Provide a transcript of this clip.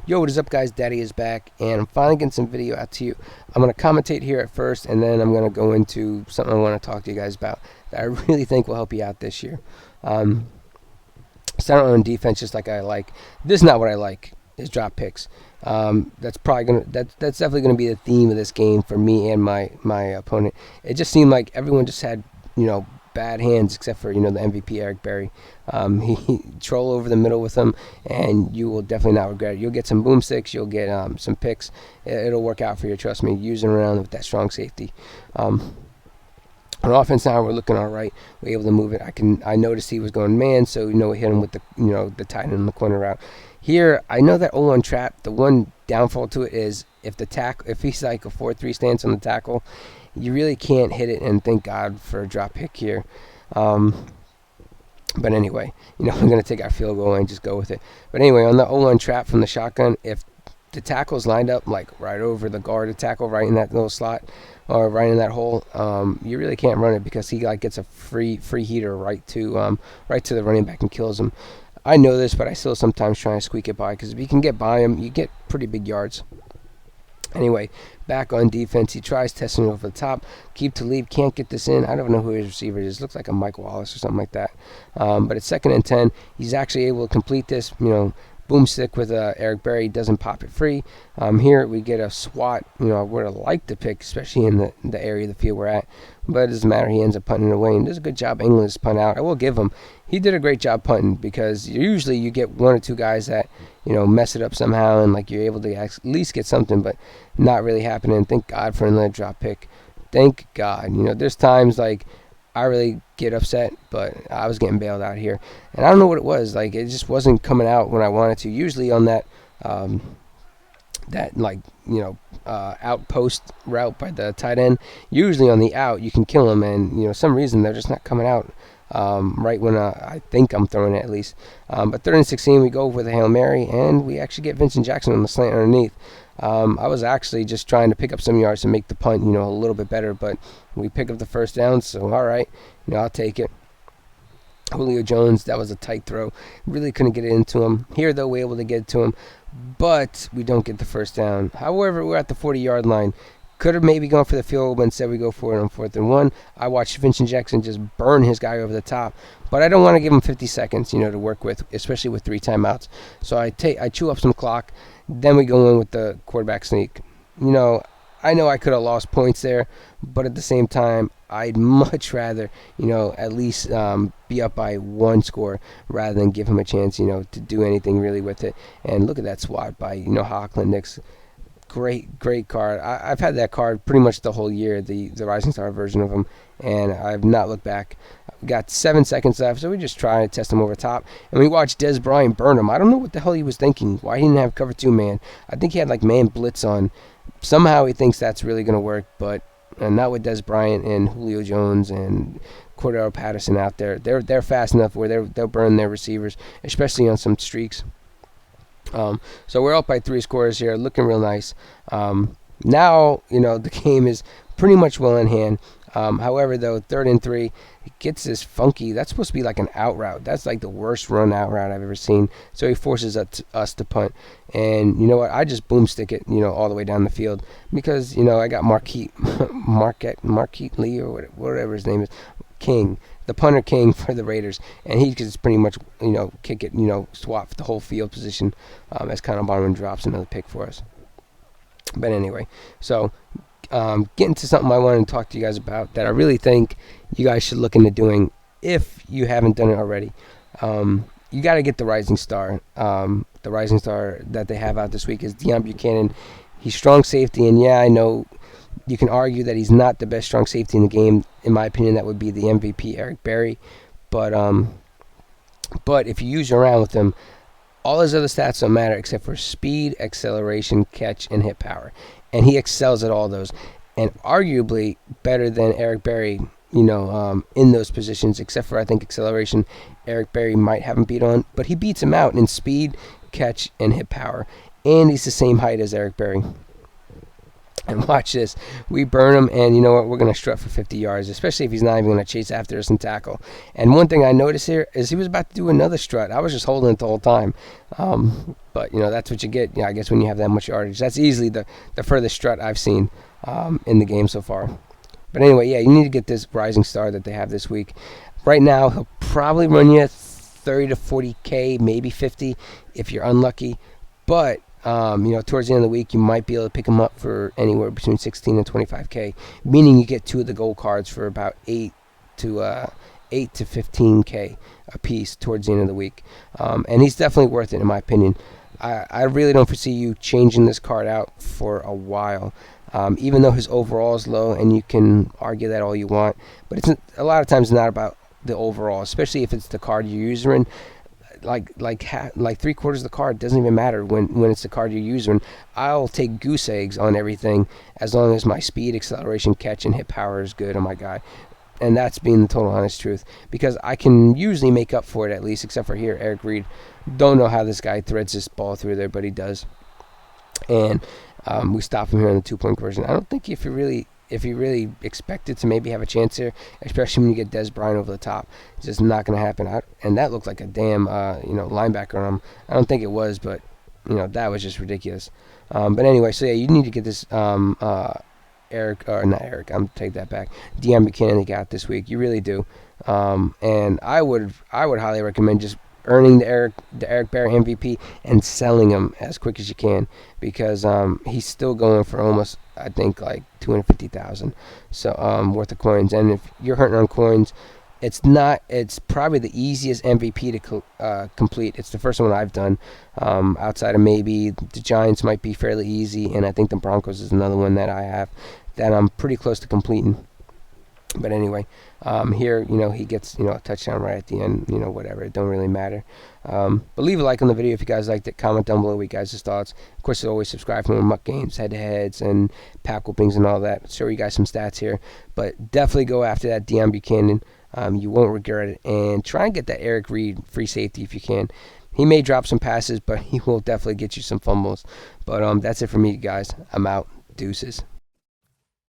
Yo, what is up, guys? Daddy is back, and I'm finally getting some video out to you. I'm going to commentate here at first, and then I'm going to go into something I want to talk to you guys about that I really think will help you out this year. Starting on defense, just like I like. This is not what I like, is drop picks. That's definitely gonna be the theme of this game for me and my opponent. It just seemed like everyone just had bad hands except for the MVP Eric Berry. He troll over the middle with him, and you will definitely not regret it. You'll get some boomsticks, you'll get some picks. It'll work out for you, trust me. Using around with that strong safety. On offense now, we're looking all right. We're able to move it. I noticed he was going man, so we hit him with the the tight end in the corner route. Here, I know that O-line trap. The one downfall to it is if he's like a 4-3 stance on the tackle, you really can't hit it. And thank God for a drop pick here. But anyway, we're gonna take our field goal and just go with it. But anyway, on the O-line trap from the shotgun, if the tackle's lined up like right over the guard, the tackle right in that little slot or right in that hole, you really can't run it because he gets a free heater right to the running back and kills him. I know this, but I still sometimes try to squeak it by because if you can get by him, you get pretty big yards. Anyway, back on defense, he tries testing it over the top. Keep to lead, can't get this in. I don't know who his receiver is. Looks like a Mike Wallace or something like that. But it's 2nd and 10. He's actually able to complete this. Boomstick with Eric Berry, doesn't pop it free. Here we get a swat. I would have liked to pick, especially in the area of the field we're at, but it doesn't matter. He ends up punting it away and does a good job angling his punt out. I will give him. He did a great job punting because usually you get 1 or 2 guys that mess it up somehow and you're able to at least get something, but not really happening. Thank God for another drop pick. Thank God. There's times I really get upset, but I was getting bailed out here, and I don't know what it was. It just wasn't coming out when I wanted to. Usually on that outpost route by the tight end, usually on the out you can kill them, and some reason they're just not coming out right when I think I'm throwing it at least. But 3rd and 16, we go with a Hail Mary, and we actually get Vincent Jackson on the slant underneath. I was actually just trying to pick up some yards to make the punt, a little bit better, but we pick up the 1st down, so all right, I'll take it. Julio Jones, that was a tight throw. Really couldn't get it into him. Here, though, we're able to get it to him, but we don't get the 1st down. However, we're at the 40-yard line. Could have maybe gone for the field goal, but instead we go for it on 4th and 1. I watched Vincent Jackson just burn his guy over the top, but I don't want to give him 50 seconds, to work with, especially with 3 timeouts. So I chew up some clock. Then we go in with the quarterback sneak. I know I could have lost points there, but at the same time, I'd much rather, at least be up by 1 score rather than give him a chance, to do anything really with it. And look at that swat by, Hockland Nix. Great card. I've had that card pretty much the whole year, the Rising Star version of him, and I've not looked back. We got 7 seconds left, so we just try to test him over top. And we watched Des Bryant burn him. I don't know what the hell he was thinking. Why he didn't have cover 2 man. I think he had man blitz on. Somehow he thinks that's really going to work, but not with Des Bryant and Julio Jones and Cordero Patterson out there. They're fast enough where they'll burn their receivers, especially on some streaks. So we're up by 3 scores here, looking real nice. Now, the game is pretty much well in hand. However, though, 3rd and 3, it gets this funky. That's supposed to be like an out route. That's like the worst run out route I've ever seen. So he forces us to punt. And you know what? I just boomstick it, all the way down the field because, I got Marquette Lee or whatever his name is, King, the punter king for the Raiders, and he can pretty much, kick it, swap the whole field position as kind of bottom drops another pick for us. But anyway, so getting to something I wanted to talk to you guys about that I really think you guys should look into doing if you haven't done it already. You got to get the Rising Star. The Rising Star that they have out this week is Deion Buchanan. He's strong safety, and yeah, I know you can argue that he's not the best strong safety in the game. In my opinion, that would be the MVP Eric Berry. But if you use around with him, all his other stats don't matter except for speed, acceleration, catch, and hit power. And he excels at all those. And arguably better than Eric Berry, in those positions, except for I think acceleration. Eric Berry might have him beat on, but he beats him out in speed, catch, and hit power. And he's the same height as Eric Berry. And watch this. We burn him, and you know what? We're going to strut for 50 yards, especially if he's not even going to chase after us and tackle. And one thing I noticed here is he was about to do another strut. I was just holding it the whole time. But, you know, that's what you get, I guess, when you have that much yardage. That's easily the furthest strut I've seen in the game so far. But anyway, yeah, you need to get this Rising Star that they have this week. Right now, he'll probably run you 30 to 40K, maybe 50 if you're unlucky. But you know, towards the end of the week, you might be able to pick them up for anywhere between 16 and 25K, meaning you get 2 of the gold cards for about 8 to 15K a piece towards the end of the week. And he's definitely worth it, in my opinion. I really don't foresee you changing this card out for a while, even though his overall is low, and you can argue that all you want. But it's a lot of times not about the overall, especially if it's the card you're using. Like 3/4 of the card doesn't even matter when it's the card you're using. I'll take goose eggs on everything as long as my speed, acceleration, catch, and hit power is good on my guy. And that's being the total honest truth, because I can usually make up for it, at least, except for here, Eric Reed. Don't know how this guy threads this ball through there, but he does. And we stop him here on the 2-point conversion. I don't think if you really expected to maybe have a chance here, especially when you get Des Bryant over the top, it's just not going to happen. And that looked like a damn linebacker on him. I don't think it was, but that was just ridiculous. But anyway, so yeah, you need to get this take that back. Deion Buchanan they got this week. You really do. And I would highly recommend just earning the Eric Berry MVP and selling him as quick as you can, because he's still going for almost, I think, like 250,000 worth of coins. And if you're hunting on coins, it's probably the easiest MVP to complete. It's the first one I've done, outside of maybe the Giants might be fairly easy, and I think the Broncos is another one that I have that I'm pretty close to completing. But anyway, here, he gets, a touchdown right at the end, whatever. It don't really matter. But leave a like on the video if you guys liked it. Comment down below what you guys' thoughts. Of course, as always, subscribe for more MUT games, head-to-heads, and pack whoopings and all that. Show you guys some stats here. But definitely go after that Deion Buchanan. You won't regret it. And try and get that Eric Reed free safety if you can. He may drop some passes, but he will definitely get you some fumbles. But that's it for me, guys. I'm out. Deuces.